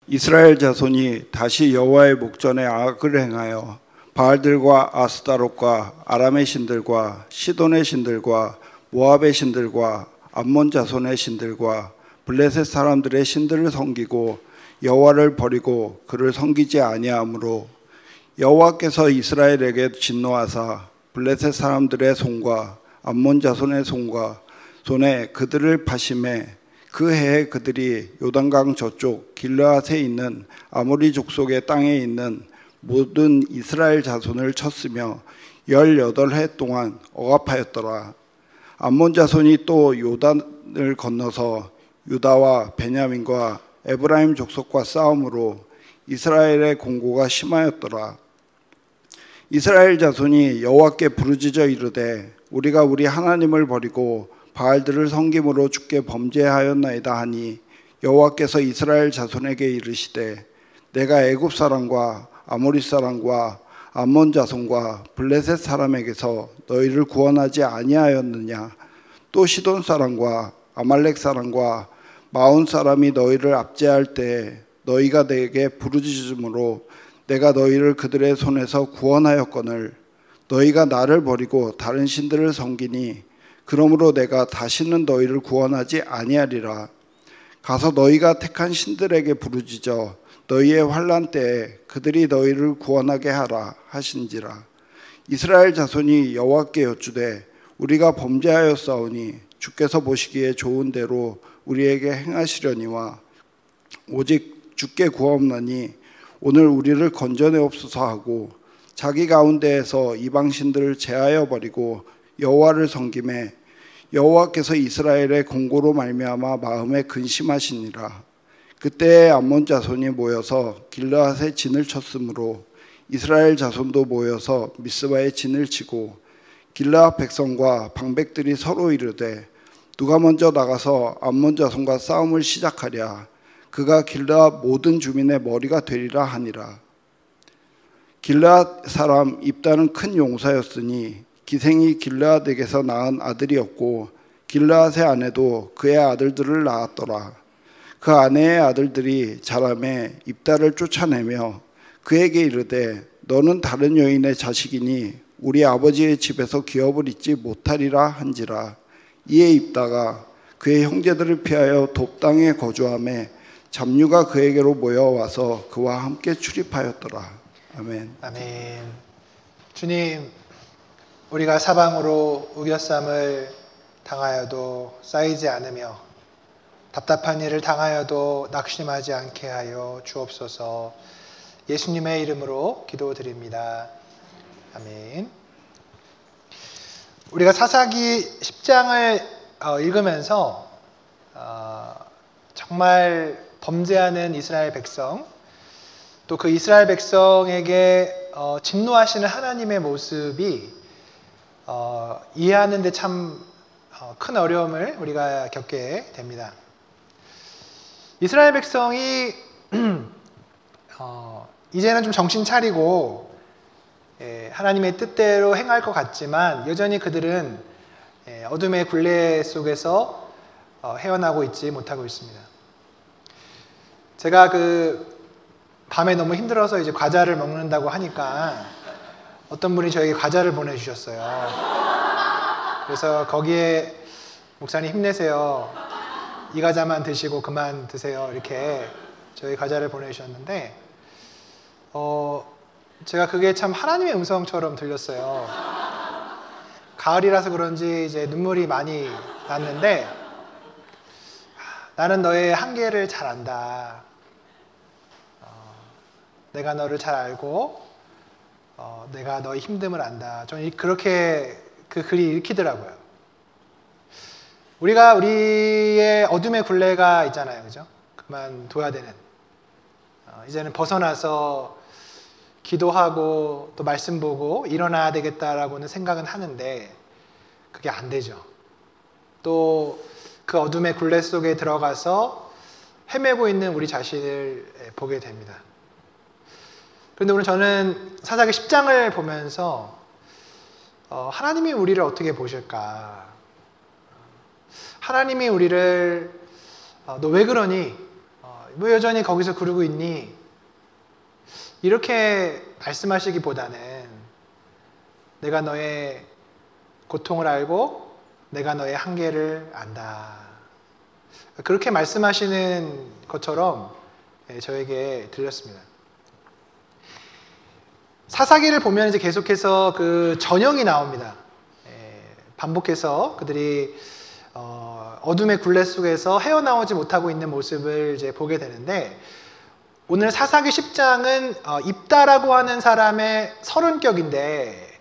이스라엘 자손이 다시 여호와의 목전에 악을 행하여 바알들과 아스타롯과 아람의 신들과 시돈의 신들과 모압의 신들과 암몬 자손의 신들과 블레셋 사람들의 신들을 섬기고 여호와를 버리고 그를 섬기지 아니하므로 여호와께서 이스라엘에게 진노하사 블레셋 사람들의 손과 암몬 자손의 손에 그들을 파심해 그 해에 그들이 요단강 저쪽 길르앗에 있는 아모리 족속의 땅에 있는 모든 이스라엘 자손을 쳤으며 18해 동안 억압하였더라. 암몬 자손이 또 요단을 건너서 유다와 베냐민과 에브라임 족속과 싸움으로 이스라엘의 공고가 심하였더라. 이스라엘 자손이 여호와께 부르짖어 이르되 우리가 우리 하나님을 버리고 바알들을 섬김으로 주께 범죄하였나이다 하니 여호와께서 이스라엘 자손에게 이르시되 내가 애굽 사람과 아모리 사람과 암몬 자손과 블레셋 사람에게서 너희를 구원하지 아니하였느냐. 또 시돈 사람과 아말렉 사람과 마온 사람이 너희를 압제할 때 너희가 내게 부르짖음으로 내가 너희를 그들의 손에서 구원하였거늘 너희가 나를 버리고 다른 신들을 섬기니 그러므로 내가 다시는 너희를 구원하지 아니하리라. 가서 너희가 택한 신들에게 부르짖어 너희의 환난 때에 그들이 너희를 구원하게 하라 하신지라. 이스라엘 자손이 여호와께 여쭈되 우리가 범죄하였사오니 주께서 보시기에 좋은 대로 우리에게 행하시려니와 오직 주께 구하옵나니 오늘 우리를 건져내옵소서 하고 자기 가운데에서 이방 신들을 제하여 버리고 여호와를 섬김에 여호와께서 이스라엘의 공고로 말미암아 마음에 근심하시니라. 그때 암몬 자손이 모여서 길르앗에 진을 쳤으므로 이스라엘 자손도 모여서 미스바에 진을 치고 길르앗 백성과 방백들이 서로 이르되 누가 먼저 나가서 암몬 자손과 싸움을 시작하랴. 그가 길르앗 모든 주민의 머리가 되리라 하니라. 길르앗 사람 입다는 큰 용사였으니 기생이 길르앗에게서 낳은 아들이었고 길르앗의 아내도 그의 아들들을 낳았더라. 그 아내의 아들들이 자라매 입다를 쫓아내며 그에게 이르되 너는 다른 여인의 자식이니 우리 아버지의 집에서 기업을 잊지 못하리라 한지라. 이에 입다가 그의 형제들을 피하여 돕 땅에 거주하매 잡류가 그에게로 모여와서 그와 함께 출입하였더라. 아멘. 아멘. 주님, 우리가 사방으로 우겨쌈을 당하여도 쌓이지 않으며 답답한 일을 당하여도 낙심하지 않게 하여 주옵소서. 예수님의 이름으로 기도드립니다. 아멘. 우리가 사사기 10장을 읽으면서 정말 범죄하는 이스라엘 백성, 또 그 이스라엘 백성에게 진노하시는 하나님의 모습이 이해하는 데 참 큰 어려움을 우리가 겪게 됩니다. 이스라엘 백성이 이제는 좀 정신 차리고 하나님의 뜻대로 행할 것 같지만 여전히 그들은 어둠의 굴레 속에서 헤어나고 있지 못하고 있습니다. 제가 밤에 너무 힘들어서 이제 과자를 먹는다고 하니까 어떤 분이 저에게 과자를 보내주셨어요. 그래서 거기에 목사님 힘내세요. 이 과자만 드시고 그만 드세요. 이렇게 저희 과자를 보내주셨는데 제가 그게 참 하나님의 음성처럼 들렸어요. 가을이라서 그런지 이제 눈물이 많이 났는데 나는 너의 한계를 잘 안다. 내가 너를 잘 알고 내가 너의 힘듦을 안다. 저는 그렇게 그 글이 읽히더라고요. 우리가 우리의 어둠의 굴레가 있잖아요. 그죠? 그만둬야 되는. 이제는 벗어나서 기도하고 또 말씀 보고 일어나야 되겠다라고는 생각은 하는데 그게 안 되죠. 또 그 어둠의 굴레 속에 들어가서 헤매고 있는 우리 자신을 보게 됩니다. 그런데 오늘 저는 사사기 10장을 보면서 하나님이 우리를 어떻게 보실까? 하나님이 우리를 너 왜 그러니? 왜 여전히 거기서 그러고 있니? 이렇게 말씀하시기보다는 내가 너의 고통을 알고 내가 너의 한계를 안다. 그렇게 말씀하시는 것처럼 저에게 들렸습니다. 사사기를 보면 이제 계속해서 그 전형이 나옵니다. 반복해서 그들이 어둠의 굴레 속에서 헤어나오지 못하고 있는 모습을 이제 보게 되는데, 오늘 사사기 10장은 입다라고 하는 사람의 서론격인데,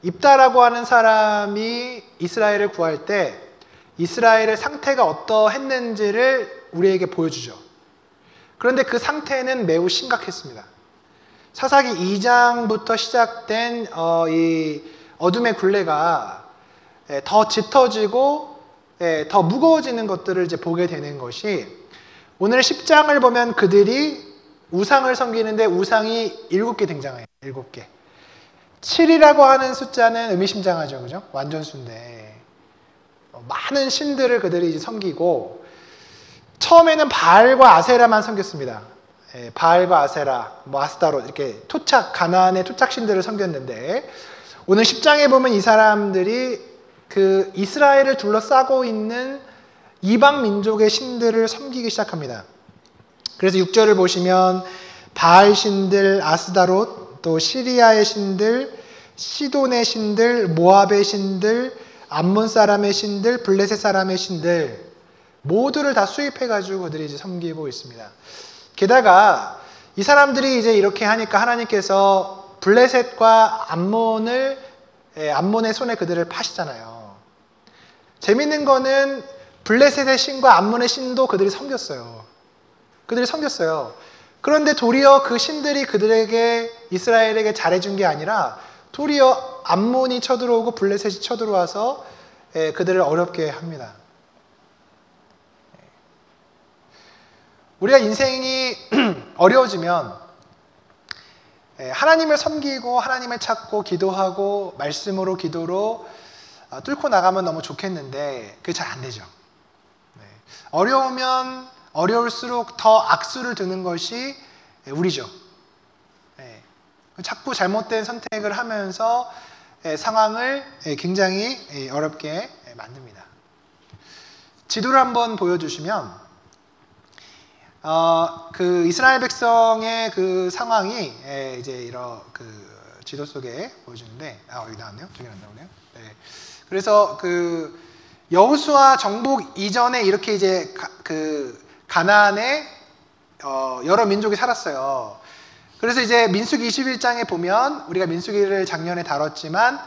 입다라고 하는 사람이 이스라엘을 구할 때 이스라엘의 상태가 어떠했는지를 우리에게 보여주죠. 그런데 그 상태는 매우 심각했습니다. 사사기 2장부터 시작된 이 어둠의 굴레가 더 짙어지고 더 무거워지는 것들을 이제 보게 되는 것이, 오늘 10장을 보면 그들이 우상을 섬기는데 우상이 7개 등장해요. 7개. 7이라고 하는 숫자는 의미심장하죠. 그죠? 완전수인데 많은 신들을 그들이 이제 섬기고, 처음에는 바알과 아세라만 섬겼습니다. 바알과 아세라, 아스타롯, 이렇게 가나안의 토착신들을 섬겼는데, 오늘 10장에 보면 이 사람들이 그 이스라엘을 둘러싸고 있는 이방 민족의 신들을 섬기기 시작합니다. 그래서 6절을 보시면 바알 신들, 아스다롯, 또 시리아의 신들, 시돈의 신들, 모압의 신들, 암몬 사람의 신들, 블레셋 사람의 신들 모두를 다 수입해가지고 그들이 이제 섬기고 있습니다. 게다가 이 사람들이 이제 이렇게 하니까 하나님께서 블레셋과 암몬의 손에 그들을 파시잖아요. 재밌는 거는 블레셋의 신과 암몬의 신도 그들이 섬겼어요. 그런데 도리어 그 신들이 그들에게, 이스라엘에게 잘해준 게 아니라 도리어 암몬이 쳐들어오고 블레셋이 쳐들어와서 그들을 어렵게 합니다. 우리가 인생이 어려워지면 하나님을 섬기고 하나님을 찾고 기도하고 말씀으로 기도로 뚫고 나가면 너무 좋겠는데 그게 잘 안 되죠. 어려우면 어려울수록 더 악수를 두는 것이 우리죠. 자꾸 잘못된 선택을 하면서 상황을 굉장히 어렵게 만듭니다. 지도를 한번 보여주시면 그 이스라엘 백성의 그 상황이 이제 이런 그 지도 속에 보여주는데, 여기 나왔네요. 저기 나오네요. 그래서 그 여호수아 정복 이전에 이렇게 이제 그 가나안에 여러 민족이 살았어요. 그래서 이제 민수기 21장에 보면, 우리가 민수기를 작년에 다뤘지만,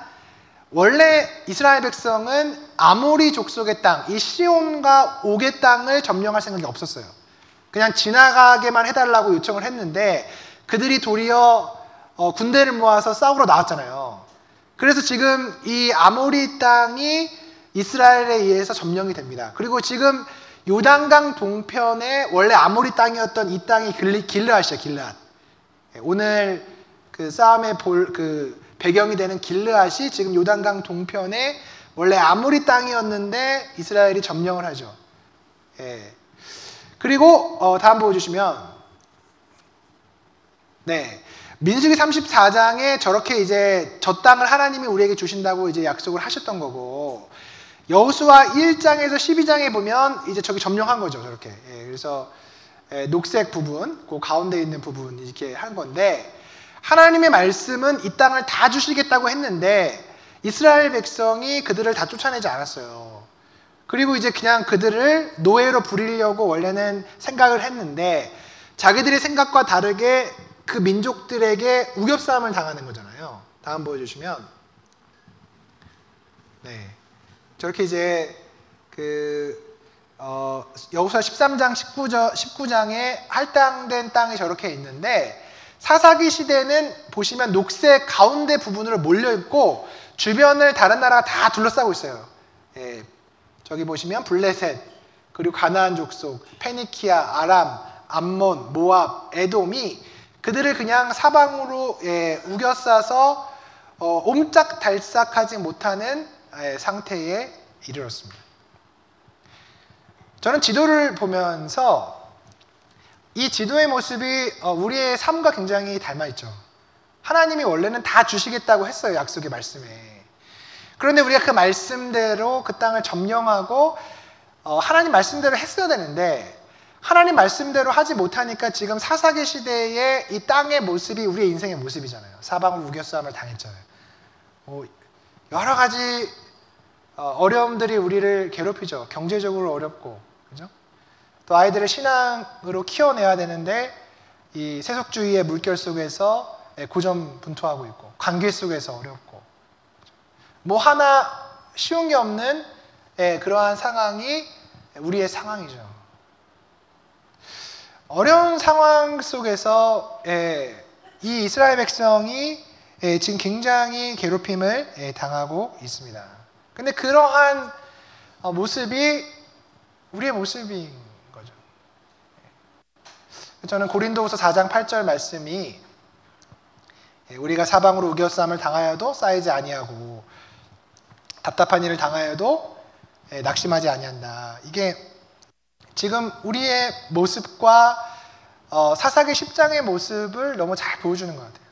원래 이스라엘 백성은 아모리 족속의 땅, 이 시온과 옥의 땅을 점령할 생각이 없었어요. 그냥 지나가게만 해달라고 요청을 했는데 그들이 도리어 군대를 모아서 싸우러 나왔잖아요. 그래서 지금 이 아모리 땅이 이스라엘에 의해서 점령이 됩니다. 그리고 지금 요단강 동편에 원래 아모리 땅이었던 이 땅이 길르앗이에요. 길르앗. 오늘 그 싸움의 그 배경이 되는 길르앗이 지금 요단강 동편에 원래 아모리 땅이었는데 이스라엘이 점령을 하죠. 그리고 다음 보여주시면, 민수기 34장에 저렇게 이제 저 땅을 하나님이 우리에게 주신다고 이제 약속을 하셨던 거고, 여호수아 1장에서 12장에 보면 이제 저기 점령한 거죠. 저렇게. 그래서 녹색 부분, 그 가운데 있는 부분 이렇게 한 건데, 하나님의 말씀은 이 땅을 다 주시겠다고 했는데 이스라엘 백성이 그들을 다 쫓아내지 않았어요. 그리고 이제 그냥 그들을 노예로 부리려고 원래는 생각을 했는데, 자기들의 생각과 다르게 그 민족들에게 우겹싸움을 당하는 거잖아요. 다음 보여주시면, 저렇게 이제 여호수아 13장 19장에 할당된 땅이 저렇게 있는데, 사사기 시대는 보시면 녹색 가운데 부분으로 몰려 있고 주변을 다른 나라가 다 둘러싸고 있어요. 저기 보시면 블레셋, 그리고 가나안 족속, 페니키아, 아람, 암몬, 모압, 에돔이 그들을 그냥 사방으로 우겨싸서 옴짝달싹하지 못하는 상태에 이르렀습니다. 저는 지도를 보면서 이 지도의 모습이 우리의 삶과 굉장히 닮아있죠. 하나님이 원래는 다 주시겠다고 했어요. 약속의 말씀에. 그런데 우리가 그 말씀대로 그 땅을 점령하고 하나님 말씀대로 했어야 되는데 하나님 말씀대로 하지 못하니까 지금 사사기 시대의 이 땅의 모습이 우리의 인생의 모습이잖아요. 사방으로 우겨싸움을 당했잖아요. 여러 가지 어려움들이 우리를 괴롭히죠. 경제적으로 어렵고, 그죠? 또 아이들을 신앙으로 키워내야 되는데 이 세속주의의 물결 속에서 고전분투하고 있고, 관계 속에서 어렵고, 뭐 하나 쉬운 게 없는 그러한 상황이 우리의 상황이죠. 어려운 상황 속에서 이 이스라엘 백성이 지금 굉장히 괴롭힘을 당하고 있습니다. 근데 그러한 모습이 우리의 모습인 거죠. 저는 고린도후서 4장 8절 말씀이 우리가 사방으로 우겨싸움을 당하여도 쌓이지 아니하고 답답한 일을 당하여도 낙심하지 아니한다. 이게 지금 우리의 모습과 사사기 10장의 모습을 너무 잘 보여주는 것 같아요.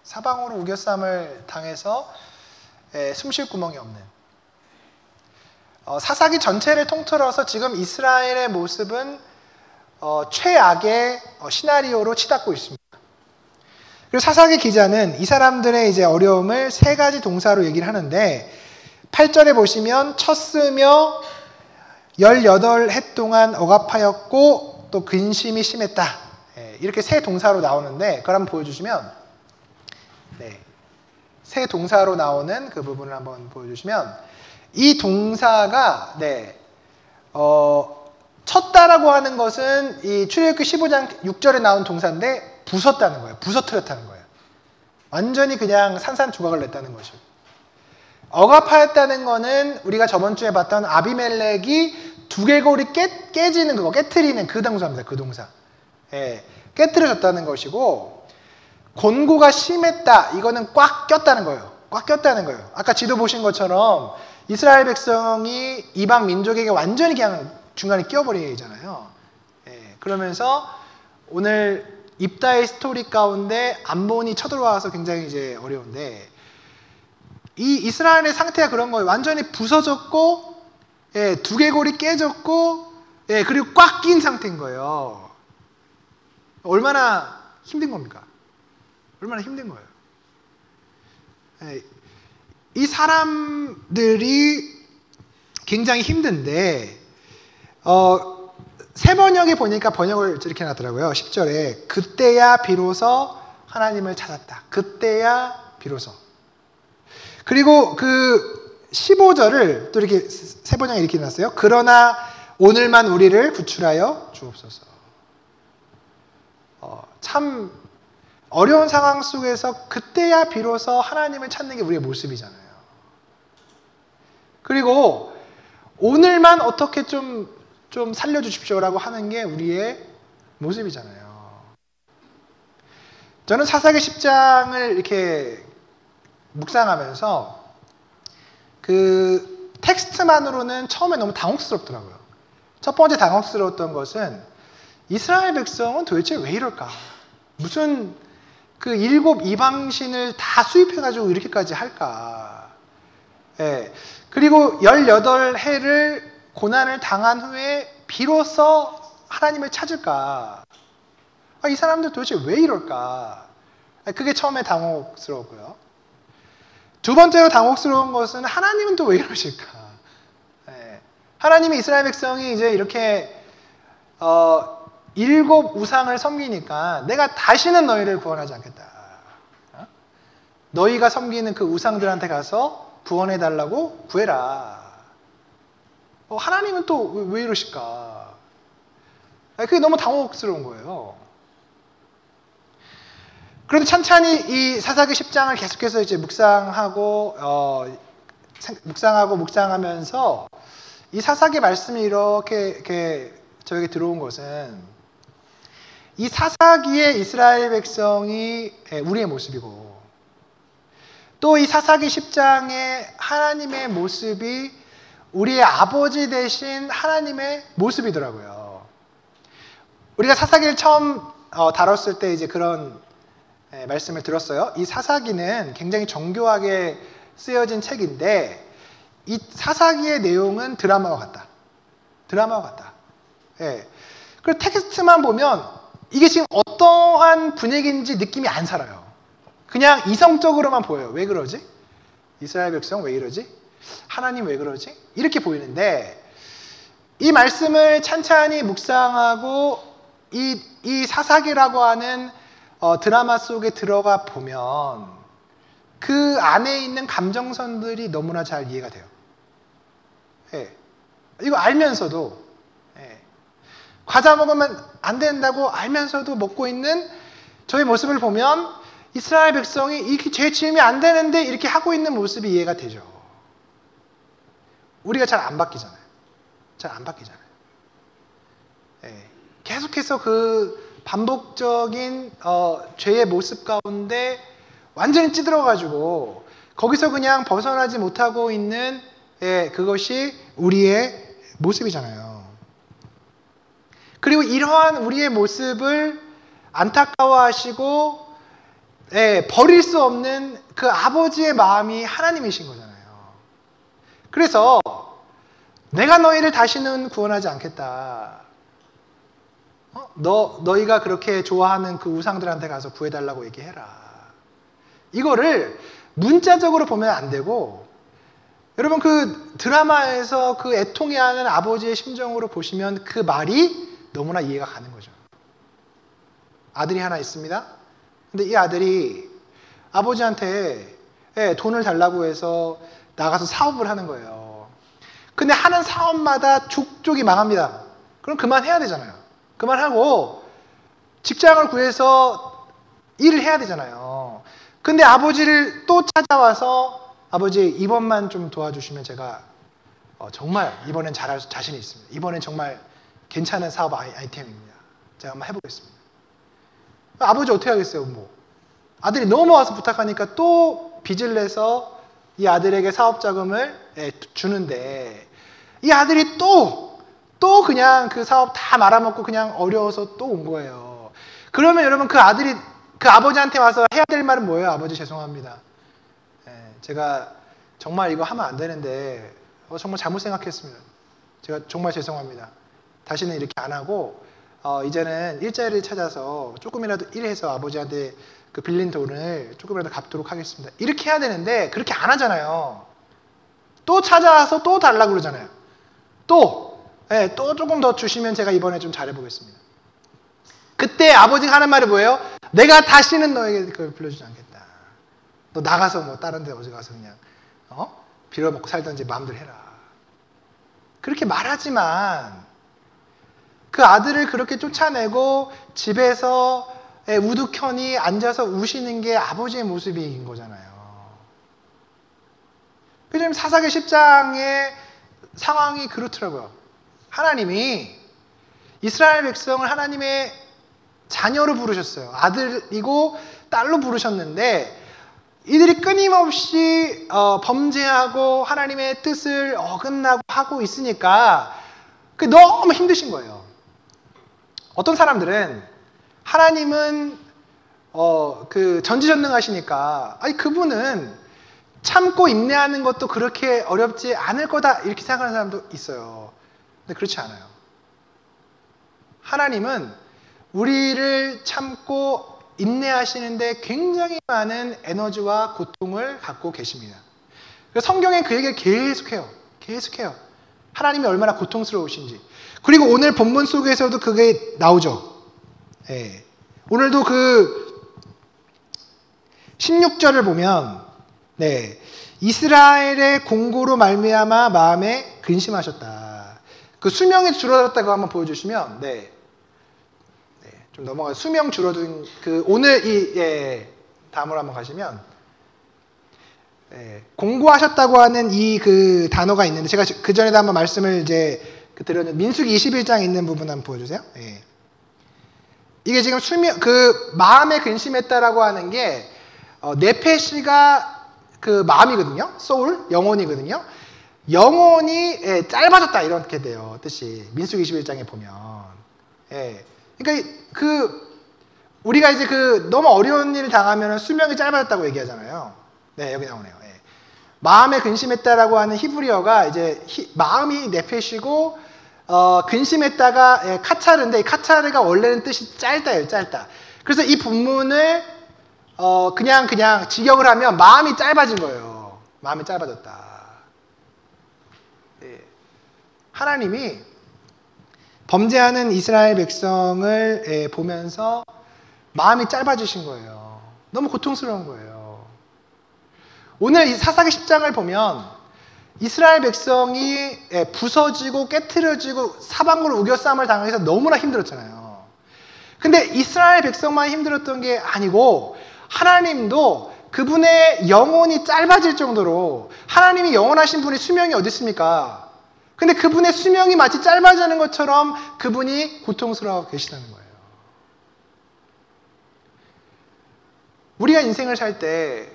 사방으로 우겨싸움을 당해서 숨 쉴 구멍이 없는 사사기 전체를 통틀어서 지금 이스라엘의 모습은 최악의 시나리오로 치닫고 있습니다. 그리고 사사기 기자는 이 사람들의 이제 어려움을 세 가지 동사로 얘기를 하는데 8절에 보시면 쳤으며 18해 동안 억압하였고 또 근심이 심했다. 이렇게 세 동사로 나오는데 그걸 한번 보여주시면 세 동사로 나오는 그 부분을 한번 보여주시면 이 동사가 쳤다라고 하는 것은 이 출애굽기 15장 6절에 나온 동사인데 부쉈다는 거예요. 부서뜨렸다는 거예요. 완전히 그냥 산산조각을 냈다는 것이고 억압하였다는 거는 우리가 저번 주에 봤던 아비멜렉이 두개골이 깨지는 그거, 깨트리는 그 동사입니다. 그 동사. 깨트려졌다는 것이고 곤고가 심했다. 이거는 꽉 꼈다는 거예요. 꽉 꼈다는 거예요. 아까 지도 보신 것처럼 이스라엘 백성이 이방 민족에게 완전히 그냥 중간에 끼어버리잖아요. 그러면서 오늘 입다의 스토리 가운데 암몬이 쳐들어와서 굉장히 이제 어려운데 이 이스라엘의 상태가 그런 거예요. 완전히 부서졌고 두개골이 깨졌고 그리고 꽉 낀 상태인 거예요. 얼마나 힘든 겁니까? 얼마나 힘든 거예요. 이 사람들이 굉장히 힘든데 새 번역에 보니까 번역을 이렇게 해놨더라고요. 10절에 그때야 비로소 하나님을 찾았다. 그때야 비로소. 그리고 그 15절을 또 이렇게 새 번역에 이렇게 해놨어요. 그러나 오늘만 우리를 구출하여 주옵소서. 참 어려운 상황 속에서 그때야 비로소 하나님을 찾는 게 우리의 모습이잖아요. 그리고 오늘만 어떻게 좀 살려주십시오라고 하는 게 우리의 모습이잖아요. 저는 사사기 10장을 이렇게 묵상하면서 그 텍스트만으로는 처음에 너무 당혹스럽더라고요. 첫 번째 당혹스러웠던 것은 이스라엘 백성은 도대체 왜 이럴까? 무슨 그 7 이방신을 다 수입해가지고 이렇게까지 할까? 그리고 18해를 고난을 당한 후에 비로소 하나님을 찾을까? 이 사람들 도대체 왜 이럴까? 그게 처음에 당혹스러웠고요. 두 번째로 당혹스러운 것은 하나님은 또 왜 이러실까? 하나님이 이스라엘 백성이 이제 이렇게 7 우상을 섬기니까 내가 다시는 너희를 구원하지 않겠다. 너희가 섬기는 그 우상들한테 가서 구원해달라고 구해라. 하나님은 또 왜 이러실까? 그게 너무 당혹스러운 거예요. 그런데 찬찬히 이 사사기 10장을 계속해서 이제 묵상하면서 이 사사기 말씀이 이렇게 저에게 들어온 것은 이 사사기의 이스라엘 백성이 우리의 모습이고 또 이 사사기 10장의 하나님의 모습이 우리의 아버지 되신 하나님의 모습이더라고요. 우리가 사사기를 처음 다뤘을 때 이제 그런 말씀을 들었어요. 이 사사기는 굉장히 정교하게 쓰여진 책인데 이 사사기의 내용은 드라마와 같다. 드라마와 같다. 예. 그리고 텍스트만 보면 이게 지금 어떠한 분위기인지 느낌이 안 살아요. 그냥 이성적으로만 보여요. 왜 그러지? 이스라엘 백성 왜 이러지? 하나님 왜 그러지? 이렇게 보이는데 이 말씀을 찬찬히 묵상하고 이 사사기라고 하는 드라마 속에 들어가 보면 그 안에 있는 감정선들이 너무나 잘 이해가 돼요. 예. 이거 알면서도 과자 먹으면 안 된다고 알면서도 먹고 있는 저의 모습을 보면 이스라엘 백성이 이렇게 죄 지으면 안 되는데 이렇게 하고 있는 모습이 이해가 되죠. 우리가 잘 안 바뀌잖아요. 잘 안 바뀌잖아요. 계속해서 그 반복적인 죄의 모습 가운데 완전히 찌들어가지고 거기서 그냥 벗어나지 못하고 있는 그것이 우리의 모습이잖아요. 그리고 이러한 우리의 모습을 안타까워하시고 버릴 수 없는 그 아버지의 마음이 하나님이신 거잖아요. 그래서 내가 너희를 다시는 구원하지 않겠다. 너희가 그렇게 좋아하는 그 우상들한테 가서 구해달라고 얘기해라. 이거를 문자적으로 보면 안 되고 여러분 그 드라마에서 그 애통해하는 아버지의 심정으로 보시면 그 말이 너무나 이해가 가는 거죠. 아들이 하나 있습니다. 근데 이 아들이 아버지한테 돈을 달라고 해서 나가서 사업을 하는 거예요. 근데 하는 사업마다 족족이 망합니다. 그럼 그만해야 되잖아요. 그만하고 직장을 구해서 일을 해야 되잖아요. 근데 아버지를 또 찾아와서 아버지 이번만 좀 도와주시면 제가 정말 이번엔 잘할 자신이 있습니다. 이번엔 정말 괜찮은 사업 아이템입니다. 제가 한번 해보겠습니다. 아버지 어떻게 하겠어요? 아들이 넘어와서 부탁하니까 또 빚을 내서 이 아들에게 사업 자금을 주는데 이 아들이 또 그냥 그 사업 다 말아먹고 그냥 어려워서 또 온 거예요. 그러면 여러분 그 아들이 그 아버지한테 와서 해야 될 말은 뭐예요? 아버지 죄송합니다. 제가 정말 이거 하면 안 되는데 정말 잘못 생각했습니다. 제가 정말 죄송합니다. 다시는 이렇게 안 하고 이제는 일자리를 찾아서 조금이라도 일해서 아버지한테 그 빌린 돈을 조금이라도 갚도록 하겠습니다. 이렇게 해야 되는데 그렇게 안 하잖아요. 또 찾아와서 또 달라고 그러잖아요. 또 조금 더 주시면 제가 이번에 좀 잘해보겠습니다. 그때 아버지가 하는 말이 뭐예요? 내가 다시는 너에게 그걸 빌려주지 않겠다. 너 나가서 다른 데 어디 가서 그냥 빌어먹고 살던지 마음대로 해라. 그렇게 말하지만 그 아들을 그렇게 쫓아내고 집에서 우두커니 앉아서 우시는 게 아버지의 모습인 거잖아요. 그래서 사사기 10장의 상황이 그렇더라고요. 하나님이 이스라엘 백성을 하나님의 자녀로 부르셨어요. 아들이고 딸로 부르셨는데 이들이 끊임없이 범죄하고 하나님의 뜻을 어긋나고 하고 있으니까 그게 너무 힘드신 거예요. 어떤 사람들은 하나님은 그 전지전능하시니까 그분은 참고 인내하는 것도 그렇게 어렵지 않을 거다 이렇게 생각하는 사람도 있어요. 근데 그렇지 않아요. 하나님은 우리를 참고 인내하시는데 굉장히 많은 에너지와 고통을 갖고 계십니다. 성경에 그 얘기를 계속해요. 하나님이 얼마나 고통스러우신지. 그리고 오늘 본문 속에서도 그게 나오죠. 오늘도 그 16절을 보면 이스라엘의 공고로 말미암아 마음에 근심하셨다. 그 수명이 줄어들었다고 한번 보여주시면 좀 넘어가요. 수명 줄어든 그 오늘 이 다음으로 한번 가시면 공고하셨다고 하는 이 그 단어가 있는데 제가 그 전에도 한번 말씀을 이제 드렸는데 민수기 21장에 있는 부분 한번 보여주세요. 이게 지금 그 마음에 근심했다라고 하는 게 네페시가 그 마음이거든요. 소울, 영혼이거든요. 영혼이 짧아졌다 이렇게 돼요. 뜻이 민수기 21장에 보면 그러니까 우리가 이제 너무 어려운 일을 당하면 수명이 짧아졌다고 얘기하잖아요. 네, 여기 나오네요. 예. 마음에 근심했다라고 하는 히브리어가 이제 마음이 네페시고 근심했다가 예, 카차르인데 이 카차르가 원래는 뜻이 짧다예요, 짧다. 그래서 이 본문을 그냥 직역을 하면 마음이 짧아진 거예요. 마음이 짧아졌다. 예. 하나님이 범죄하는 이스라엘 백성을 보면서 마음이 짧아지신 거예요. 너무 고통스러운 거예요. 오늘 이 사사기 10장을 보면 이스라엘 백성이 부서지고 깨트려지고 사방으로 우겨싸움을 당해서 너무나 힘들었잖아요. 근데 이스라엘 백성만 힘들었던 게 아니고 하나님도 그분의 영혼이 짧아질 정도로, 하나님이 영원하신 분의 수명이 어디 있습니까? 근데 그분의 수명이 마치 짧아지는 것처럼 그분이 고통스러워 계시다는 거예요. 우리가 인생을 살 때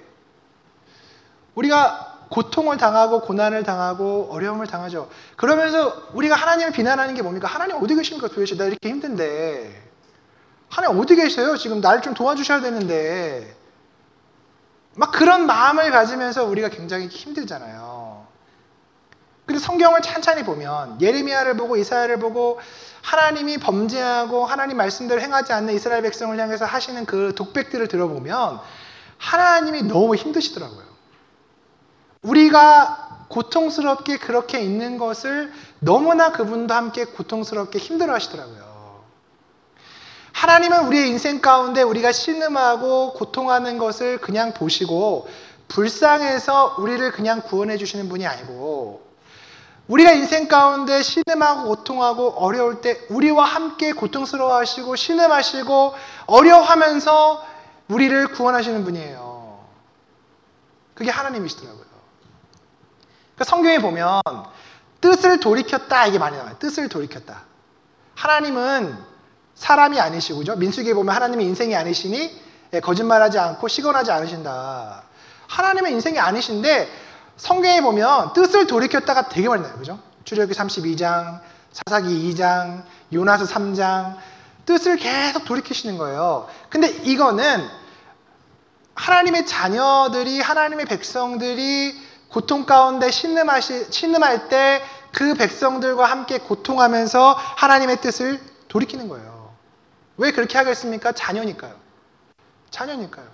우리가 고통을 당하고 고난을 당하고 어려움을 당하죠. 그러면서 우리가 하나님을 비난하는 게 뭡니까? 하나님 어디 계십니까? 도대체 나 이렇게 힘든데. 하나님 어디 계세요? 지금 나를 좀 도와주셔야 되는데. 막 그런 마음을 가지면서 우리가 굉장히 힘들잖아요. 근데 성경을 찬찬히 보면 예레미야를 보고 이사야를 보고 하나님이 범죄하고 하나님 말씀대로 행하지 않는 이스라엘 백성을 향해서 하시는 그 독백들을 들어보면 하나님이 너무 힘드시더라고요. 우리가 고통스럽게 그렇게 있는 것을 너무나 그분도 함께 고통스럽게 힘들어 하시더라고요. 하나님은 우리의 인생 가운데 우리가 신음하고 고통하는 것을 그냥 보시고 불쌍해서 우리를 그냥 구원해 주시는 분이 아니고, 우리가 인생 가운데 신음하고 고통하고 어려울 때 우리와 함께 고통스러워 하시고 신음하시고 어려워하면서 우리를 구원하시는 분이에요. 그게 하나님이시더라고요. 그러니까 성경에 보면 뜻을 돌이켰다 이게 많이 나와요. 뜻을 돌이켰다. 하나님은 사람이 아니시고, 그죠? 민수기에 보면 하나님의 인생이 아니시니 거짓말하지 않고 시건하지 않으신다. 하나님의 인생이 아니신데 성경에 보면 뜻을 돌이켰다가 되게 많이 나요. 그죠? 출애굽기 32장, 사사기 2장, 요나서 3장, 뜻을 계속 돌이키시는 거예요. 근데 이거는 하나님의 자녀들이, 하나님의 백성들이 고통 가운데 신음할 때 그 백성들과 함께 고통하면서 하나님의 뜻을 돌이키는 거예요. 왜 그렇게 하겠습니까? 자녀니까요. 자녀니까요.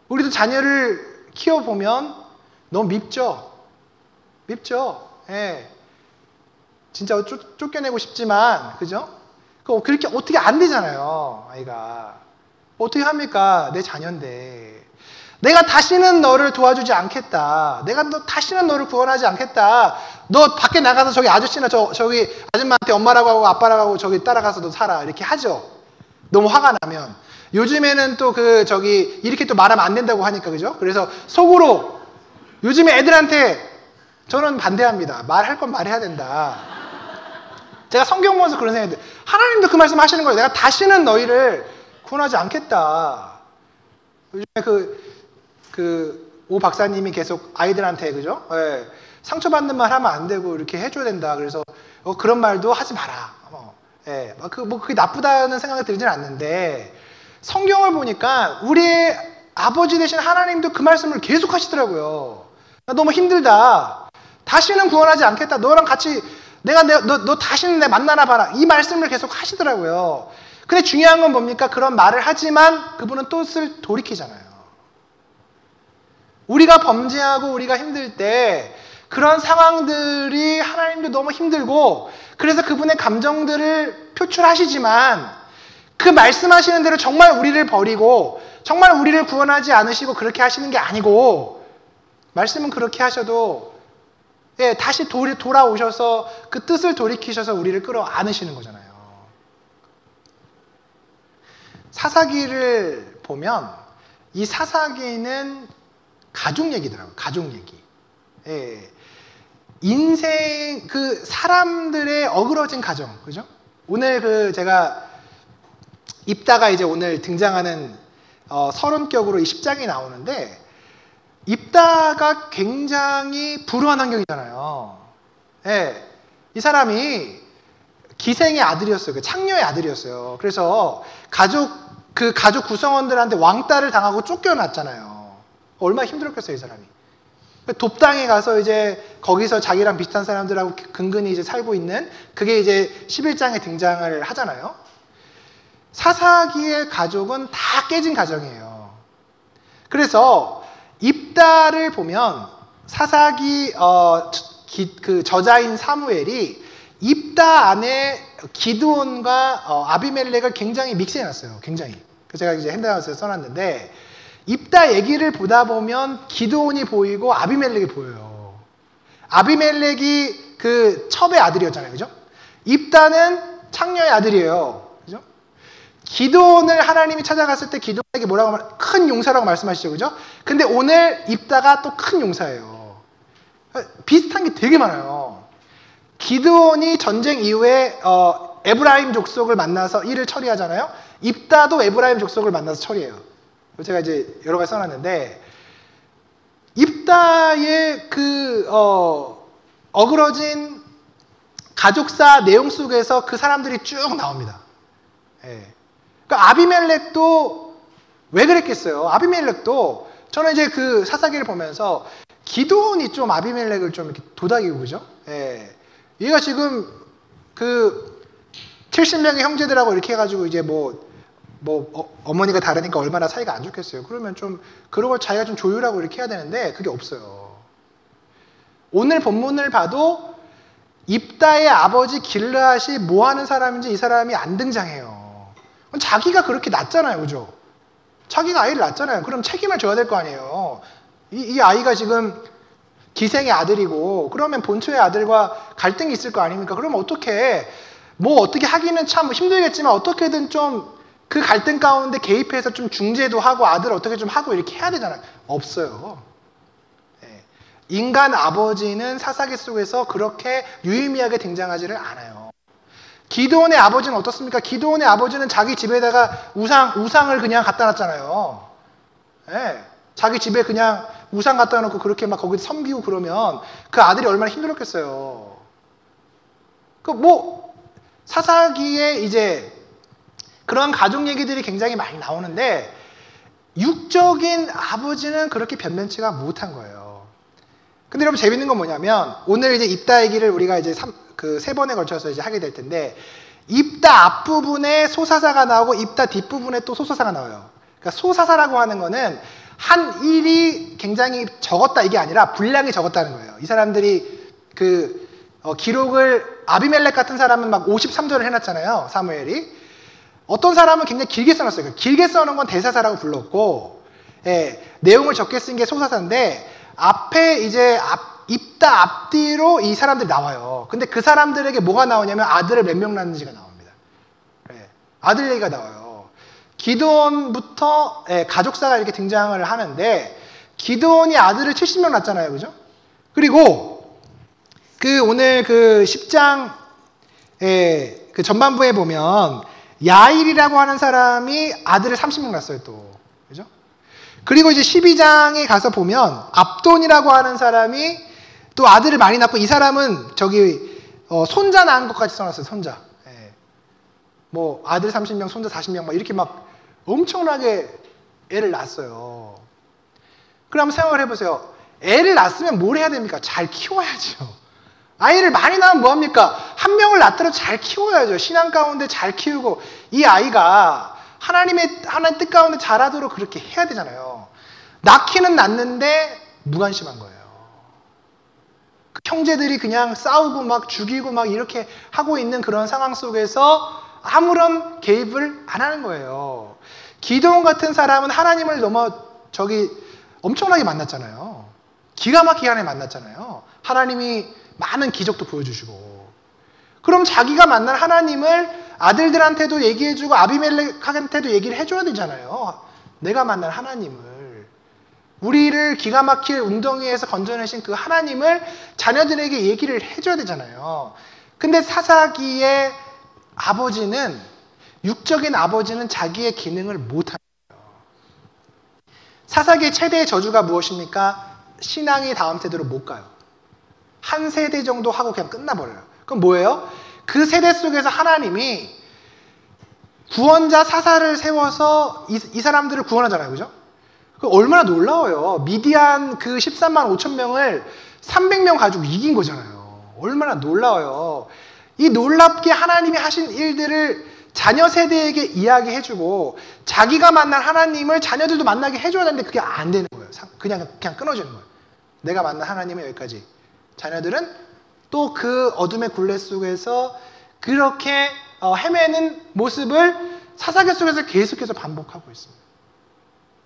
우리도 자녀를 키워보면 너무 밉죠? 밉죠? 예. 진짜 쫓겨내고 싶지만, 그죠? 그렇게 어떻게 안 되잖아요, 아이가. 어떻게 합니까? 내 자녀인데. 내가 다시는 너를 도와주지 않겠다. 내가 다시는 너를 구원하지 않겠다. 너 밖에 나가서 저기 아저씨나 저기 아줌마한테 엄마라고 하고 아빠라고 하고 저기 따라가서 너 살아. 이렇게 하죠. 너무 화가 나면. 요즘에는 또 이렇게 또 말하면 안 된다고 하니까, 그죠? 그래서 속으로 요즘에 애들한테 저는 반대합니다. 말할 건 말해야 된다. 제가 성경 보면서 그런 생각이 들어요. 하나님도 그 말씀 하시는 거예요. 내가 다시는 너희를 구원하지 않겠다. 요즘에 오 박사님이 계속 아이들한테, 그죠? 예, 상처받는 말 하면 안 되고 이렇게 해줘야 된다. 그래서 그런 말도 하지 마라. 예, 그게 나쁘다는 생각이 들지는 않는데, 성경을 보니까 우리의 아버지 되신 하나님도 그 말씀을 계속 하시더라고요. 나 너무 힘들다. 다시는 구원하지 않겠다. 너랑 같이 너 다시는 내 만나나 봐라. 이 말씀을 계속 하시더라고요. 근데 중요한 건 뭡니까? 그런 말을 하지만 그분은 뜻을 돌이키잖아요. 우리가 범죄하고 우리가 힘들 때 그런 상황들이 하나님도 너무 힘들고, 그래서 그분의 감정들을 표출하시지만 그 말씀하시는 대로 정말 우리를 버리고 정말 우리를 구원하지 않으시고 그렇게 하시는 게 아니고, 말씀은 그렇게 하셔도 다시 돌아오셔서 그 뜻을 돌이키셔서 우리를 끌어안으시는 거잖아요. 사사기를 보면 이 사사기는 가족 얘기더라고요. 가족 얘기. 예. 인생, 사람들의 어그러진 가정. 그죠? 오늘 제가 입다가 이제 오늘 등장하는 서론격으로 이 10장이 나오는데, 입다가 굉장히 불우한 환경이잖아요. 예. 이 사람이 기생의 아들이었어요. 그 창녀의 아들이었어요. 그래서 그 가족 구성원들한테 왕따를 당하고 쫓겨났잖아요. 얼마나 힘들었겠어요, 이 사람이. 돕당에 가서 이제 거기서 자기랑 비슷한 사람들하고 근근히 이제 살고 있는, 그게 이제 11장에 등장을 하잖아요. 사사기의 가족은 다 깨진 가정이에요. 그래서 입다를 보면 사사기 그 저자인 사무엘이 입다 안에 기드온과 아비멜렉을 굉장히 믹스해놨어요. 굉장히. 제가 이제 핸드아웃에 써놨는데, 입다 얘기를 보다 보면 기드온이 보이고 아비멜렉이 보여요. 아비멜렉이 그 첩의 아들이었잖아요. 그죠? 입다는 창녀의 아들이에요. 그죠? 기드온을 하나님이 찾아갔을 때 기드온에게 뭐라고 큰 용사라고 말씀하시죠. 그죠? 근데 오늘 입다가 또 큰 용사예요. 비슷한 게 되게 많아요. 기드온이 전쟁 이후에 에브라임 족속을 만나서 일을 처리하잖아요. 입다도 에브라임 족속을 만나서 처리해요. 제가 이제 여러 가지 써놨는데, 입다의 그 어그러진 가족사 내용 속에서 그 사람들이 쭉 나옵니다. 예. 그러니까 아비멜렉도 왜 그랬겠어요? 아비멜렉도 저는 이제 그 사사기를 보면서 기드온이 좀 아비멜렉을 좀 이렇게 도닥이고, 그죠? 예. 얘가 지금 그 70명의 형제들하고 이렇게 해가지고 이제 어머니가 다르니까 얼마나 사이가 안 좋겠어요. 그러면 좀 그런 걸 자기가 좀 조율하고 이렇게 해야 되는데 그게 없어요. 오늘 본문을 봐도 입다의 아버지 길르앗이 뭐 하는 사람인지 이 사람이 안 등장해요. 자기가 그렇게 낳잖아요. 그죠? 자기가 아이를 낳잖아요. 그럼 책임을 져야 될 거 아니에요. 이 아이가 지금 기생의 아들이고, 그러면 본초의 아들과 갈등이 있을 거 아닙니까? 그러면 어떻게 하기는 참 힘들겠지만 어떻게든 좀 그 갈등 가운데 개입해서 좀 중재도 하고 아들 어떻게 좀 하고 이렇게 해야 되잖아요. 없어요. 네. 인간 아버지는 사사기 속에서 그렇게 유의미하게 등장하지를 않아요. 기드온의 아버지는 어떻습니까? 기드온의 아버지는 자기 집에다가 우상을 그냥 갖다 놨잖아요. 네. 자기 집에 그냥 우상 갖다 놓고 그렇게 막 거기 섬기고 그러면 그 아들이 얼마나 힘들었겠어요. 사사기에 이제 그런 가족 얘기들이 굉장히 많이 나오는데, 육적인 아버지는 그렇게 변변치가 못한 거예요. 근데 여러분 재밌는 건 뭐냐면, 오늘 이제 입다 얘기를 우리가 이제 세 번에 걸쳐서 이제 하게 될 텐데, 입다 앞부분에 소사사가 나오고 입다 뒷부분에 또 소사사가 나와요. 그러니까 소사사라고 하는 거는 한 일이 굉장히 적었다 이게 아니라 분량이 적었다는 거예요. 이 사람들이 기록을, 아비멜렉 같은 사람은 막 53절을 해놨잖아요. 사무엘이. 어떤 사람은 굉장히 길게 써놨어요. 길게 써놓은 건 대사사라고 불렀고, 내용을 적게 쓴 게 소사사인데, 앞에 이제 입다 앞뒤로 이 사람들이 나와요. 근데 그 사람들에게 뭐가 나오냐면 아들을 몇 명 낳는지가 나옵니다. 아들 얘기가 나와요. 기드온부터 가족사가 이렇게 등장을 하는데, 기드온이 아들을 70명 낳잖아요. 그죠? 그리고 오늘 10장 그 전반부에 보면 야일이라고 하는 사람이 아들을 30명 낳았어요, 또. 그죠? 그리고 이제 12장에 가서 보면 압돈이라고 하는 사람이 또 아들을 많이 낳고, 이 사람은 손자 낳은 것까지 써놨어요, 손자. 아들 30명, 손자 40명, 막 이렇게 막 엄청나게 애를 낳았어요. 그럼 한번 생각을 해보세요. 애를 낳았으면 뭘 해야 됩니까? 잘 키워야죠. 아이를 많이 낳으면 뭐합니까? 한 명을 낳더라도 잘 키워야죠. 신앙 가운데 잘 키우고, 이 아이가 하나님 뜻 가운데 자라도록 그렇게 해야 되잖아요. 낳기는 낳는데 무관심한 거예요. 그 형제들이 그냥 싸우고 막 죽이고 막 이렇게 하고 있는 그런 상황 속에서 아무런 개입을 안 하는 거예요. 기드온 같은 사람은 하나님을 엄청나게 만났잖아요. 기가 막히게 하나님 만났잖아요. 하나님이 많은 기적도 보여주시고. 그럼 자기가 만난 하나님을 아들들한테도 얘기해주고 아비멜렉한테도 얘기를 해줘야 되잖아요. 내가 만난 하나님을, 우리를 기가 막힐 웅덩이에서 건져내신 그 하나님을 자녀들에게 얘기를 해줘야 되잖아요. 근데 사사기의 아버지는, 육적인 아버지는 자기의 기능을 못하는 거예요. 사사기의 최대의 저주가 무엇입니까? 신앙이 다음 세대로 못 가요. 한 세대 정도 하고 그냥 끝나버려요. 그럼 뭐예요? 그 세대 속에서 하나님이 구원자 사사를 세워서 이 사람들을 구원하잖아요. 그죠? 그 얼마나 놀라워요. 미디안 그 13만 5천 명을 300명 가지고 이긴 거잖아요. 얼마나 놀라워요. 이 놀랍게 하나님이 하신 일들을 자녀 세대에게 이야기해주고 자기가 만난 하나님을 자녀들도 만나게 해줘야 되는데 그게 안 되는 거예요. 그냥 끊어지는 거예요. 내가 만난 하나님은 여기까지. 자녀들은 또 그 어둠의 굴레 속에서 그렇게 헤매는 모습을 사사기 속에서 계속해서 반복하고 있습니다.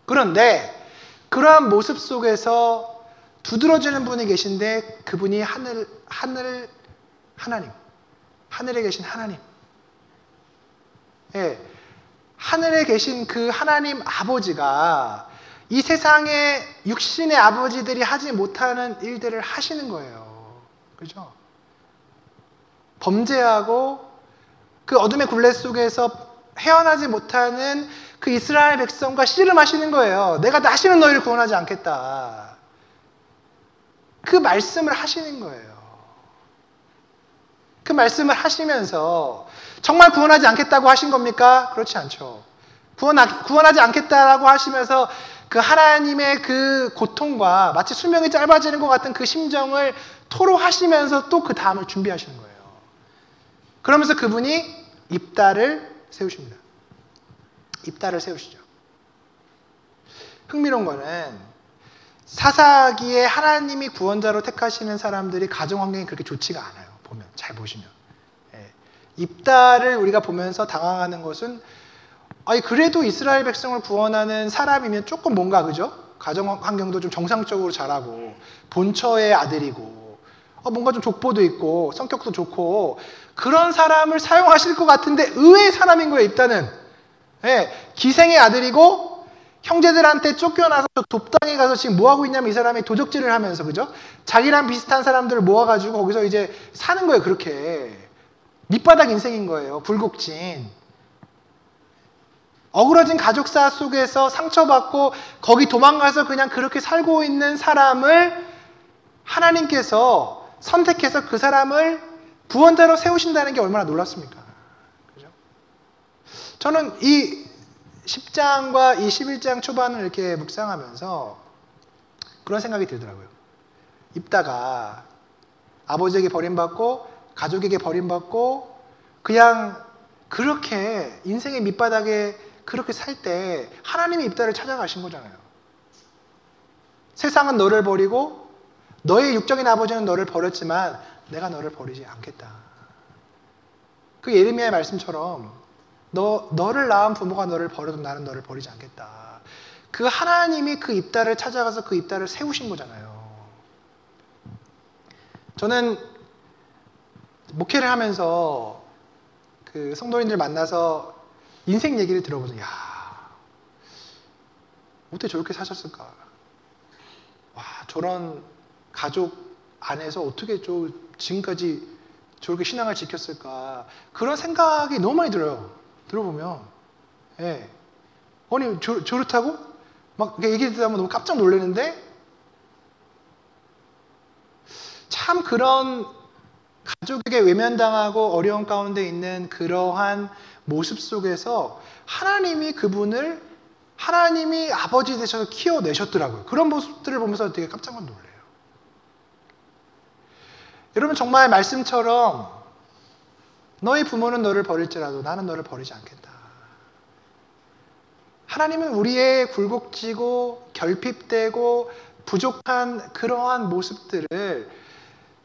그런데 그러한 모습 속에서 두드러지는 분이 계신데 그분이 하나님, 하늘에 계신 하나님. 예, 하늘에 계신 그 하나님 아버지가 이 세상의 육신의 아버지들이 하지 못하는 일들을 하시는 거예요. 그죠? 범죄하고 그 어둠의 굴레 속에서 헤어나지 못하는 그 이스라엘 백성과 씨름하시는 거예요. 내가 다시는 너희를 구원하지 않겠다. 그 말씀을 하시는 거예요. 그 말씀을 하시면서 정말 구원하지 않겠다고 하신 겁니까? 그렇지 않죠. 구원하지 않겠다라고 하시면서 그 하나님의 그 고통과 마치 수명이 짧아지는 것 같은 그 심정을 토로하시면서 또 그 다음을 준비하시는 거예요. 그러면서 그분이 입다를 세우십니다. 입다를 세우시죠. 흥미로운 거는 사사기에 하나님이 구원자로 택하시는 사람들이 가정 환경이 그렇게 좋지가 않아요. 보면 잘 보시면 입다를 우리가 보면서 당황하는 것은 아니 그래도 이스라엘 백성을 구원하는 사람이면 조금 뭔가 그죠? 가정 환경도 좀 정상적으로 자라고 본처의 아들이고 뭔가 좀 족보도 있고 성격도 좋고 그런 사람을 사용하실 것 같은데 의외의 사람인 거예요. 입다는 기생의 아들이고 형제들한테 쫓겨나서 돕당에 가서 지금 뭐 하고 있냐면 이 사람이 도적질을 하면서 그죠? 자기랑 비슷한 사람들을 모아가지고 거기서 이제 사는 거예요. 그렇게 밑바닥 인생인 거예요. 굴곡진 어그러진 가족사 속에서 상처받고 거기 도망가서 그냥 그렇게 살고 있는 사람을 하나님께서 선택해서 그 사람을 구원자로 세우신다는 게 얼마나 놀랍습니까? 그죠? 저는 이 10장과 이 11장 초반을 이렇게 묵상하면서 그런 생각이 들더라고요. 입다가 아버지에게 버림받고 가족에게 버림받고 그냥 그렇게 인생의 밑바닥에 그렇게 살 때 하나님이 입다를 찾아가신 거잖아요. 세상은 너를 버리고 너의 육적인 아버지는 너를 버렸지만 내가 너를 버리지 않겠다. 그 예레미야의 말씀처럼 너를 낳은 부모가 너를 버려도 나는 너를 버리지 않겠다. 그 하나님이 그 입다를 찾아가서 그 입다를 세우신 거잖아요. 저는 목회를 하면서 그 성도님들 만나서 인생 얘기를 들어보죠. 야, 어떻게 저렇게 사셨을까? 와, 저런 가족 안에서 어떻게 지금까지 저렇게 신앙을 지켰을까? 그런 생각이 너무 많이 들어요. 들어보면. 예. 아니, 저렇다고? 막 얘기 듣다 보면 너무 깜짝 놀라는데 참 그런 가족에게 외면당하고 어려운 가운데 있는 그러한 모습 속에서 하나님이 그분을 하나님이 아버지 되셔서 키워내셨더라고요. 그런 모습들을 보면서 되게 깜짝 놀래요. 여러분 정말 말씀처럼 너희 부모는 너를 버릴지라도 나는 너를 버리지 않겠다. 하나님은 우리의 굴곡지고 결핍되고 부족한 그러한 모습들을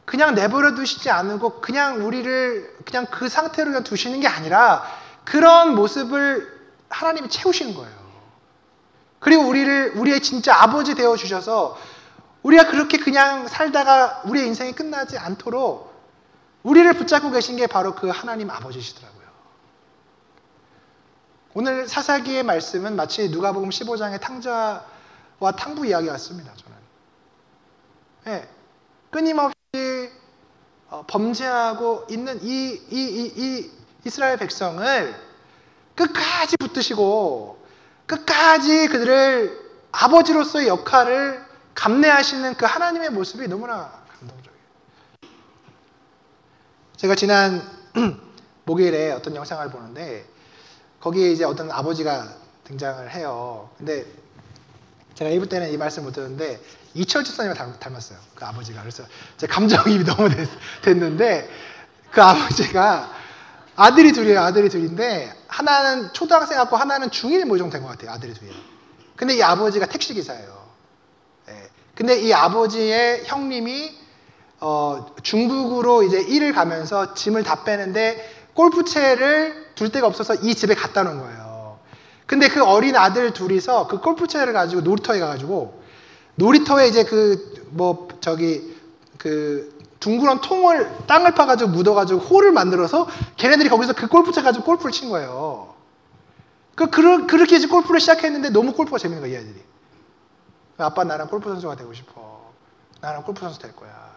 그냥 내버려 두시지 않고 그냥 우리를 그냥 그 상태로 그냥 두시는 게 아니라 그런 모습을 하나님이 채우시는 거예요. 그리고 우리의 진짜 아버지 되어 주셔서 우리가 그렇게 그냥 살다가 우리의 인생이 끝나지 않도록 우리를 붙잡고 계신 게 바로 그 하나님 아버지시더라고요. 오늘 사사기의 말씀은 마치 누가복음 15장의 탕자와 탕부 이야기 같습니다. 저는. 네. 끊임없이 범죄하고 있는 이 이스라엘 백성을 끝까지 붙드시고 끝까지 그들을 아버지로서의 역할을 감내하시는 그 하나님의 모습이 너무나 감동적이에요. 제가 지난 목요일에 어떤 영상을 보는데 거기에 이제 어떤 아버지가 등장을 해요. 근데 제가 일부 때는 이 말씀 못 드렸는데 이철 집사님을 닮았어요. 그 아버지가. 그래서 제 감정이입이 너무 됐는데 그 아버지가 아들이 둘이에요. 아들이 둘인데 하나는 초등학생 같고 하나는 중1 뭐 정도 된 것 같아요. 아들이 둘이에요. 근데 이 아버지가 택시기사예요. 네. 근데 이 아버지의 형님이 중국으로 이제 일을 가면서 짐을 다 빼는데 골프채를 둘 데가 없어서 이 집에 갖다 놓은 거예요. 근데 그 어린 아들 둘이서 그 골프채를 가지고 놀이터에 가가지고 놀이터에 이제 둥그런 통을 땅을 파가지고 묻어가지고 홀을 만들어서 걔네들이 거기서 그 골프채 가지고 골프를 친 거예요. 그렇게 이제 골프를 시작했는데 너무 골프가 재밌는 거야, 이 아이들이. 아빠 나랑 골프 선수가 되고 싶어. 나랑 골프 선수 될 거야.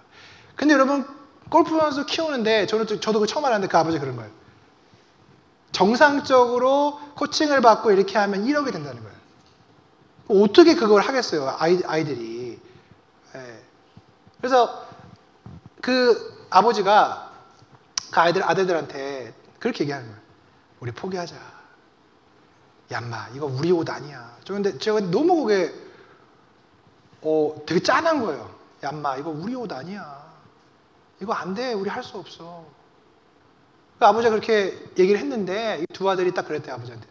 근데 여러분 골프 선수 키우는데 저도 그 처음 알았는데 그 아버지 그런 거예요. 정상적으로 코칭을 받고 이렇게 하면 1억이 된다는 거예요. 어떻게 그걸 하겠어요, 아이들이. 네. 그래서 그 아버지가 그 아들들한테 그렇게 얘기하는 거예요. 우리 포기하자. 야, 인마, 이거 우리 옷 아니야. 근데 제가 너무 그게 되게 짠한 거예요. 야, 인마, 이거 우리 옷 아니야. 이거 안 돼. 우리 할 수 없어. 그 아버지가 그렇게 얘기를 했는데 이 두 아들이 딱 그랬대요, 아버지한테.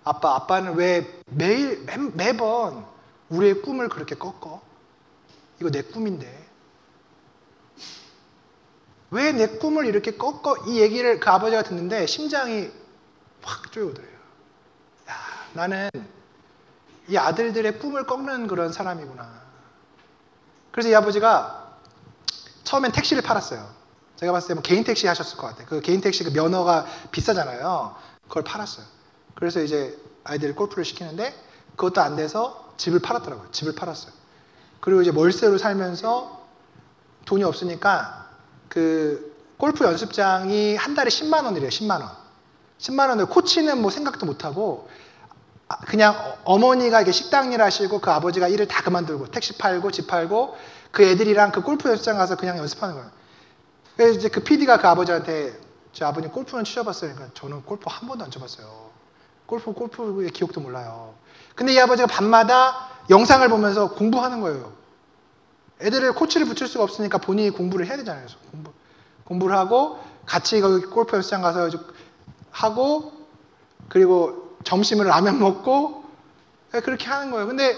아빠는 왜 매번 우리의 꿈을 그렇게 꺾어? 이거 내 꿈인데. 왜 내 꿈을 이렇게 꺾어? 이 얘기를 그 아버지가 듣는데 심장이 확 쪼여오더래요. 야, 나는 이 아들들의 꿈을 꺾는 그런 사람이구나. 그래서 이 아버지가 처음엔 택시를 팔았어요. 제가 봤을 때 뭐 개인 택시 하셨을 것 같아요. 그 개인 택시 그 면허가 비싸잖아요. 그걸 팔았어요. 그래서 이제 아이들을 골프를 시키는데 그것도 안 돼서 집을 팔았더라고요. 집을 팔았어요. 그리고 이제 월세로 살면서 돈이 없으니까 그 골프 연습장이 한 달에 10만 원이래요. 10만 원. 10만 원을 코치는 뭐 생각도 못 하고 그냥 어머니가 이게 식당 일 하시고 그 아버지가 일을 다 그만두고 택시 팔고 집 팔고 그 애들이랑 그 골프 연습장 가서 그냥 연습하는 거예요. 그래서 이제 그 PD가 그 아버지한테 저 아버님 골프는 치셔봤어요. 그러니까 저는 골프 한 번도 안 쳐봤어요. 골프의 기억도 몰라요. 근데 이 아버지가 밤마다 영상을 보면서 공부하는 거예요. 애들을 코치를 붙일 수가 없으니까 본인이 공부를 해야 되잖아요. 그래서 공부를 하고 같이 거기 골프 연습장 가서 하고 그리고 점심을 라면 먹고 그렇게 하는 거예요. 근데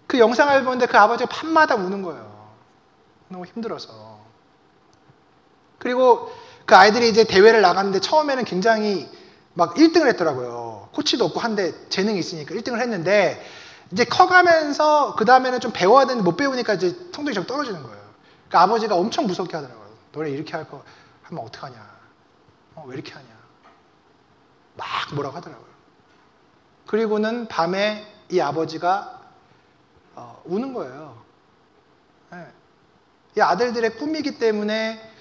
그 영상을 보는데 그 아버지가 밤마다 우는 거예요. 너무 힘들어서. 그리고 그 아이들이 이제 대회를 나갔는데 처음에는 굉장히 막 1등을 했더라고요. 코치도 없고 한데 재능이 있으니까 1등을 했는데 이제 커가면서 그 다음에는 좀 배워야 되는데 못 배우니까 이제 성적이 좀 떨어지는 거예요. 그러니까 아버지가 엄청 무섭게 하더라고요. 너네 이렇게 할 거 하면 어떡하냐. 왜 이렇게 하냐. 막 뭐라고 하더라고요. 그리고는 밤에 이 아버지가 우는 거예요. 네. 이 아들들의 꿈이기 때문에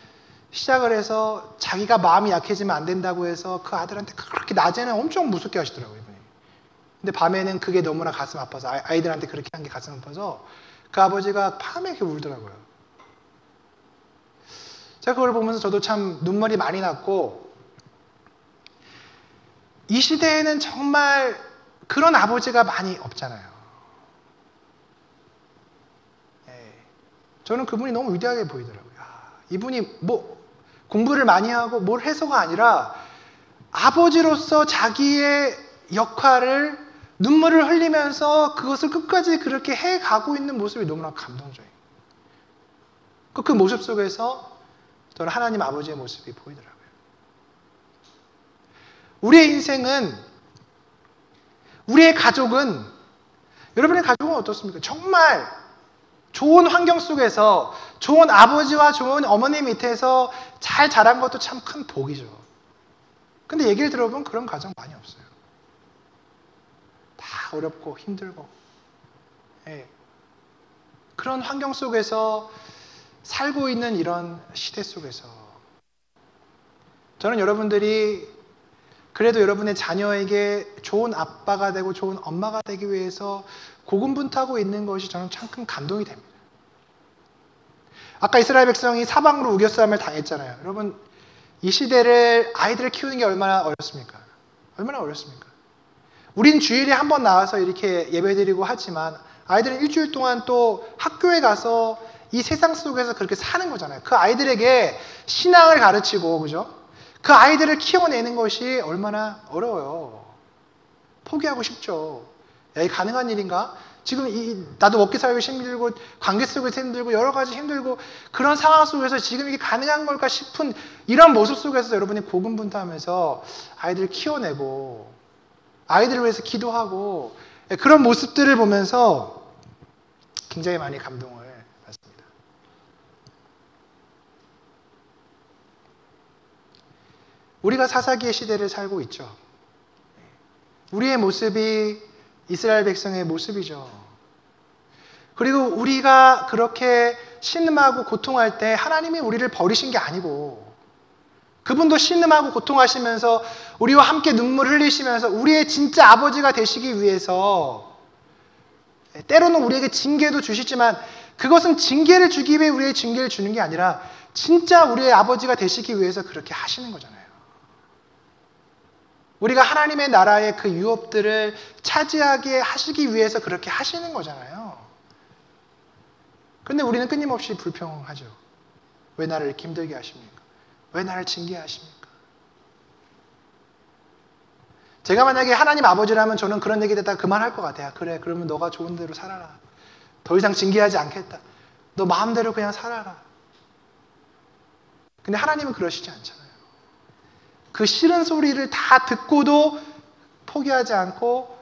시작을 해서 자기가 마음이 약해지면 안 된다고 해서 그 아들한테 그렇게 낮에는 엄청 무섭게 하시더라고요. 이분이. 근데 밤에는 그게 너무나 가슴 아파서 아이들한테 그렇게 한 게 가슴 아파서 그 아버지가 밤에 이렇게 울더라고요. 제가 그걸 보면서 저도 참 눈물이 많이 났고 이 시대에는 정말 그런 아버지가 많이 없잖아요. 저는 그분이 너무 위대하게 보이더라고요. 이분이 뭐 공부를 많이 하고 뭘 해서가 아니라 아버지로서 자기의 역할을 눈물을 흘리면서 그것을 끝까지 그렇게 해가고 있는 모습이 너무나 감동적이에요. 그 모습 속에서 저는 하나님 아버지의 모습이 보이더라고요. 우리의 인생은, 우리의 가족은, 여러분의 가족은 어떻습니까? 정말 좋은 환경 속에서 좋은 아버지와 좋은 어머니 밑에서 잘 자란 것도 참 큰 복이죠. 근데 얘기를 들어보면 그런 가정 많이 없어요. 다 어렵고 힘들고. 예. 그런 환경 속에서 살고 있는 이런 시대 속에서 저는 여러분들이 그래도 여러분의 자녀에게 좋은 아빠가 되고 좋은 엄마가 되기 위해서 고군분투하고 있는 것이 저는 참 큰 감동이 됩니다. 아까 이스라엘 백성이 사방으로 우겨싸움을 당했잖아요. 여러분 이 시대를 아이들을 키우는 게 얼마나 어렵습니까? 얼마나 어렵습니까? 우린 주일에 한 번 나와서 이렇게 예배드리고 하지만 아이들은 일주일 동안 또 학교에 가서 이 세상 속에서 그렇게 사는 거잖아요. 그 아이들에게 신앙을 가르치고, 그죠? 그 아이들을 키워내는 것이 얼마나 어려워요. 포기하고 싶죠. 야, 이게 가능한 일인가? 지금 나도 먹기 살기 힘들고 관계 속에서 힘들고 여러 가지 힘들고 그런 상황 속에서 지금 이게 가능한 걸까 싶은 이런 모습 속에서 여러분이 고군분투하면서 아이들을 키워내고 아이들을 위해서 기도하고 그런 모습들을 보면서 굉장히 많이 감동을 받습니다. 우리가 사사기의 시대를 살고 있죠. 우리의 모습이 이스라엘 백성의 모습이죠. 그리고 우리가 그렇게 신음하고 고통할 때 하나님이 우리를 버리신 게 아니고 그분도 신음하고 고통하시면서 우리와 함께 눈물 흘리시면서 우리의 진짜 아버지가 되시기 위해서 때로는 우리에게 징계도 주시지만 그것은 징계를 주기 위해 우리의 징계를 주는 게 아니라 진짜 우리의 아버지가 되시기 위해서 그렇게 하시는 거잖아요. 우리가 하나님의 나라의 그 유업들을 차지하게 하시기 위해서 그렇게 하시는 거잖아요. 그런데 우리는 끊임없이 불평하죠. 왜 나를 이렇게 힘들게 하십니까? 왜 나를 징계하십니까? 제가 만약에 하나님 아버지라면 저는 그런 얘기 듣다가 그만할 것 같아요. 그래, 그러면 너가 좋은 대로 살아라. 더 이상 징계하지 않겠다. 너 마음대로 그냥 살아라. 근데 하나님은 그러시지 않잖아요. 그 싫은 소리를 다 듣고도 포기하지 않고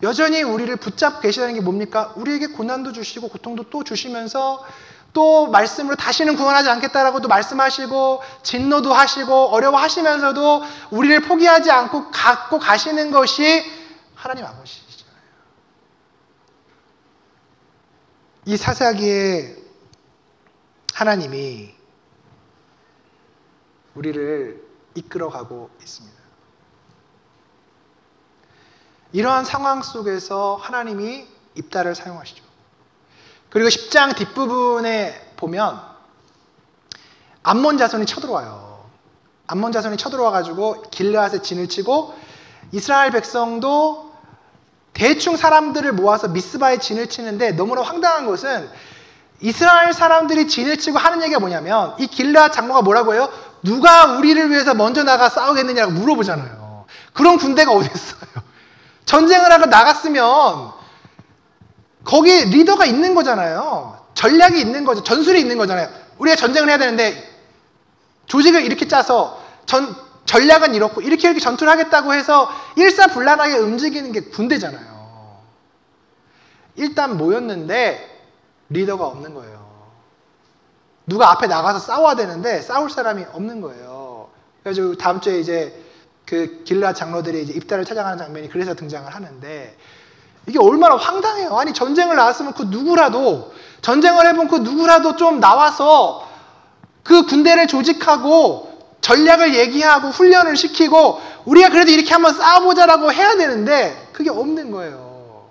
여전히 우리를 붙잡고 계시다는 게 뭡니까? 우리에게 고난도 주시고 고통도 또 주시면서 또 말씀으로 다시는 구원하지 않겠다라고도 말씀하시고 진노도 하시고 어려워하시면서도 우리를 포기하지 않고 갖고 가시는 것이 하나님 아버지시잖아요. 이 사사기에 하나님이 우리를 이끌어가고 있습니다. 이러한 상황 속에서 하나님이 입다를 사용하시죠. 그리고 10장 뒷부분에 보면 암몬 자손이 쳐들어와요. 암몬 자손이 쳐들어와가지고 길르앗에 진을 치고 이스라엘 백성도 대충 사람들을 모아서 미스바에 진을 치는데 너무나 황당한 것은 이스라엘 사람들이 진을 치고 하는 얘기가 뭐냐면 이 길르앗 장로가 뭐라고 해요? 누가 우리를 위해서 먼저 나가 싸우겠느냐고 물어보잖아요. 그런 군대가 어디 있어요? 전쟁을 하고 나갔으면 거기 리더가 있는 거잖아요. 전략이 있는 거죠. 전술이 있는 거잖아요. 우리가 전쟁을 해야 되는데 조직을 이렇게 짜서 전략은 이렇고 이렇게 전투를 하겠다고 해서 일사불란하게 움직이는 게 군대잖아요. 일단 모였는데 리더가 없는 거예요. 누가 앞에 나가서 싸워야 되는데 싸울 사람이 없는 거예요. 그래서 다음 주에 이제 그 길르앗 장로들이 이제 입다를 찾아가는 장면이 그래서 등장을 하는데 이게 얼마나 황당해요. 아니 전쟁을 나왔으면 그 누구라도 전쟁을 해본 그 누구라도 좀 나와서 그 군대를 조직하고 전략을 얘기하고 훈련을 시키고 우리가 그래도 이렇게 한번 싸워보자라고 해야 되는데 그게 없는 거예요.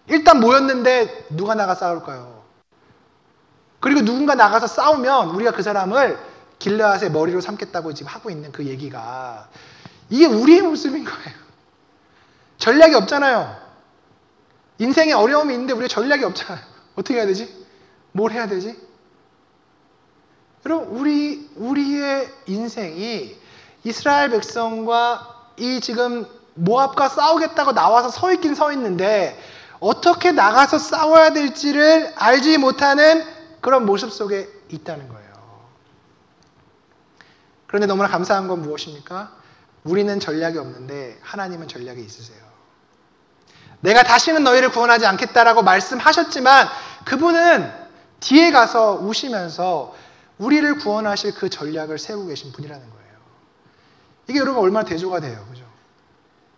일단 모였는데 누가 나가 싸울까요? 그리고 누군가 나가서 싸우면 우리가 그 사람을 길르앗의 머리로 삼겠다고 지금 하고 있는 그 얘기가 이게 우리의 모습인 거예요. 전략이 없잖아요. 인생에 어려움이 있는데 우리가 전략이 없잖아요. 어떻게 해야 되지? 뭘 해야 되지? 여러분 우리의 인생이 이스라엘 백성과 이 지금 모압과 싸우겠다고 나와서 서 있긴 서 있는데 어떻게 나가서 싸워야 될지를 알지 못하는 그런 모습 속에 있다는 거예요. 그런데 너무나 감사한 건 무엇입니까? 우리는 전략이 없는데 하나님은 전략이 있으세요. 내가 다시는 너희를 구원하지 않겠다라고 말씀하셨지만 그분은 뒤에 가서 우시면서 우리를 구원하실 그 전략을 세우고 계신 분이라는 거예요. 이게 여러분 얼마나 대조가 돼요. 그죠?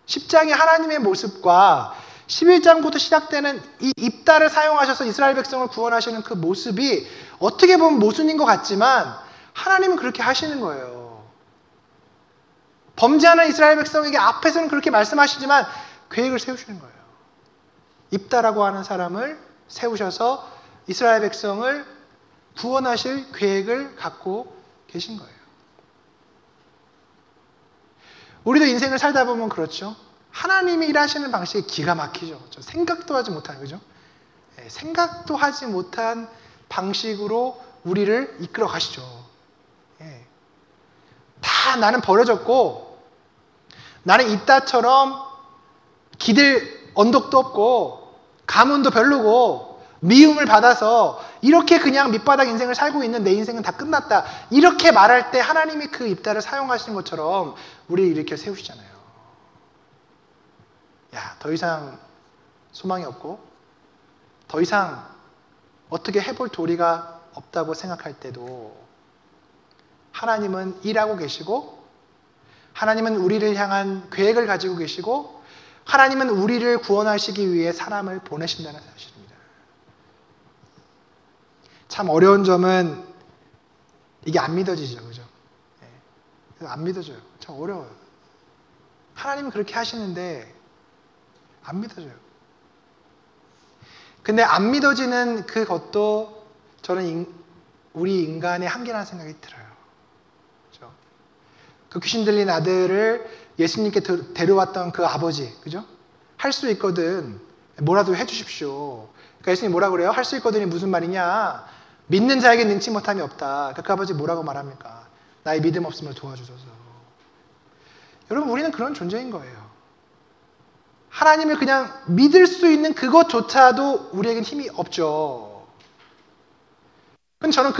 10장의 하나님의 모습과 11장부터 시작되는 이 입다를 사용하셔서 이스라엘 백성을 구원하시는 그 모습이 어떻게 보면 모순인 것 같지만 하나님은 그렇게 하시는 거예요. 범죄하는 이스라엘 백성에게 앞에서는 그렇게 말씀하시지만 계획을 세우시는 거예요. 입다라고 하는 사람을 세우셔서 이스라엘 백성을 구원하실 계획을 갖고 계신 거예요. 우리도 인생을 살다 보면 그렇죠. 하나님이 일하시는 방식이 기가 막히죠. 그렇죠? 생각도 하지 못한, 그죠? 생각도 하지 못한 방식으로 우리를 이끌어 가시죠. 다 나는 버려졌고, 나는 이따처럼 기댈 언덕도 없고, 가문도 별로고, 미움을 받아서 이렇게 그냥 밑바닥 인생을 살고 있는 내 인생은 다 끝났다. 이렇게 말할 때 하나님이 그 입다를 사용하시는 것처럼 우리를 일으켜 세우시잖아요. 야, 더 이상 소망이 없고, 더 이상 어떻게 해볼 도리가 없다고 생각할 때도 하나님은 일하고 계시고, 하나님은 우리를 향한 계획을 가지고 계시고, 하나님은 우리를 구원하시기 위해 사람을 보내신다는 사실입니다. 참 어려운 점은 이게 안 믿어지죠. 그죠? 안 믿어져요. 참 어려워요. 하나님은 그렇게 하시는데 안 믿어져요. 근데 안 믿어지는 그것도 저는 우리 인간의 한계라는 생각이 들어요. 그죠? 그 귀신 들린 아들을 예수님께 데려왔던 그 아버지, 그죠? 할 수 있거든. 뭐라도 해주십시오. 그러니까 예수님 뭐라 그래요? 할 수 있거든이 무슨 말이냐? 믿는 자에게 능치 못함이 없다. 그 아버지 뭐라고 말합니까? 나의 믿음 없음을 도와주소서. 여러분, 우리는 그런 존재인 거예요. 하나님을 그냥 믿을 수 있는 그것조차도 우리에겐 힘이 없죠. 근데 저는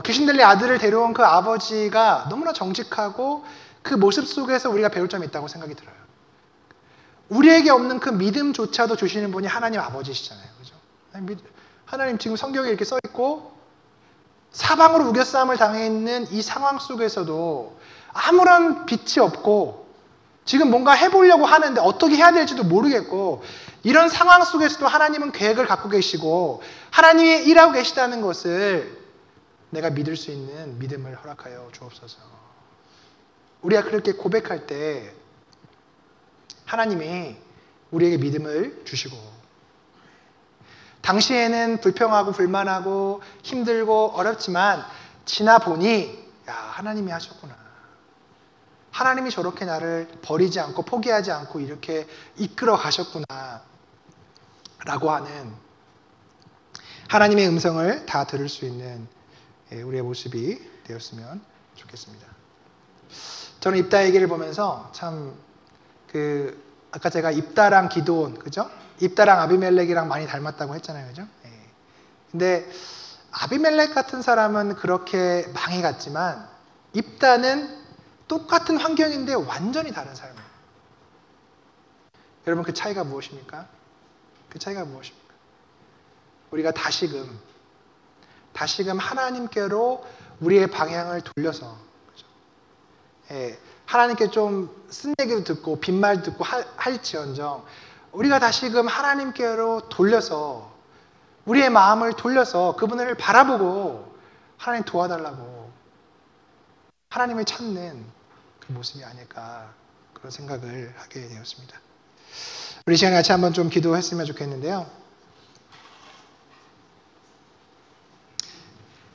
귀신 들린 아들을 데려온 그 아버지가 너무나 정직하고 그 모습 속에서 우리가 배울 점이 있다고 생각이 들어요. 우리에게 없는 그 믿음조차도 주시는 분이 하나님 아버지시잖아요. 그죠? 하나님 지금 성경에 이렇게 써 있고 사방으로 우겨싸움을 당해 있는 이 상황 속에서도 아무런 빛이 없고 지금 뭔가 해보려고 하는데 어떻게 해야 될지도 모르겠고 이런 상황 속에서도 하나님은 계획을 갖고 계시고 하나님이 일하고 계시다는 것을 내가 믿을 수 있는 믿음을 허락하여 주옵소서. 우리가 그렇게 고백할 때 하나님이 우리에게 믿음을 주시고 당시에는 불평하고 불만하고 힘들고 어렵지만 지나 보니 야, 하나님이 하셨구나. 하나님이 저렇게 나를 버리지 않고 포기하지 않고 이렇게 이끌어 가셨구나 라고 하는 하나님의 음성을 다 들을 수 있는 우리의 모습이 되었으면 좋겠습니다. 저는 입다 얘기를 보면서 참 아까 제가 입다랑 기드온, 그죠? 입다랑 아비멜렉이랑 많이 닮았다고 했잖아요, 그죠? 근데 아비멜렉 같은 사람은 그렇게 망해갔지만 입다는 똑같은 환경인데 완전히 다른 사람이에요. 여러분, 그 차이가 무엇입니까? 그 차이가 무엇입니까? 우리가 다시금 하나님께로 우리의 방향을 돌려서, 그죠? 하나님께 좀 쓴 얘기도 듣고 빈말 듣고 할지언정 우리가 다시금 하나님께로 돌려서 우리의 마음을 돌려서 그분을 바라보고 하나님 도와달라고 하나님을 찾는 그 모습이 아닐까 그런 생각을 하게 되었습니다. 우리 시간에 같이 한번 좀 기도했으면 좋겠는데요.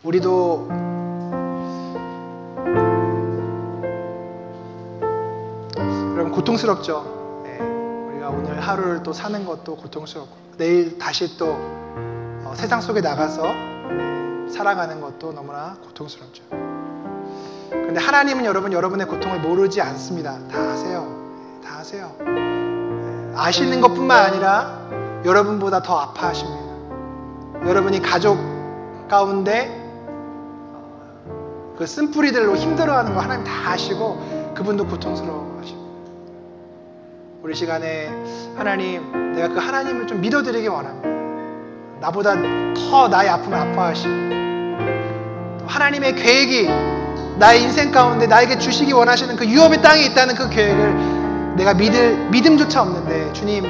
우리도 여러분 고통스럽죠. 우리가 오늘 하루를 또 사는 것도 고통스럽고 내일 다시 또 세상 속에 나가서 살아가는 것도 너무나 고통스럽죠. 그런데 하나님은 여러분의 고통을 모르지 않습니다. 다 아세요. 다 아세요. 아시는 것뿐만 아니라 여러분보다 더 아파하십니다. 여러분이 가족 가운데 그 쓴뿌리들로 힘들어하는 거 하나님 다 아시고 그분도 고통스러워하십니다. 우리 시간에 하나님, 내가 그 하나님을 좀 믿어드리기 원합니다. 나보다 더 나의 아픔을 아파하시고 또 하나님의 계획이 나의 인생 가운데 나에게 주시기 원하시는 그 유업의 땅에 있다는 그 계획을 내가 믿을 믿음조차 없는데 주님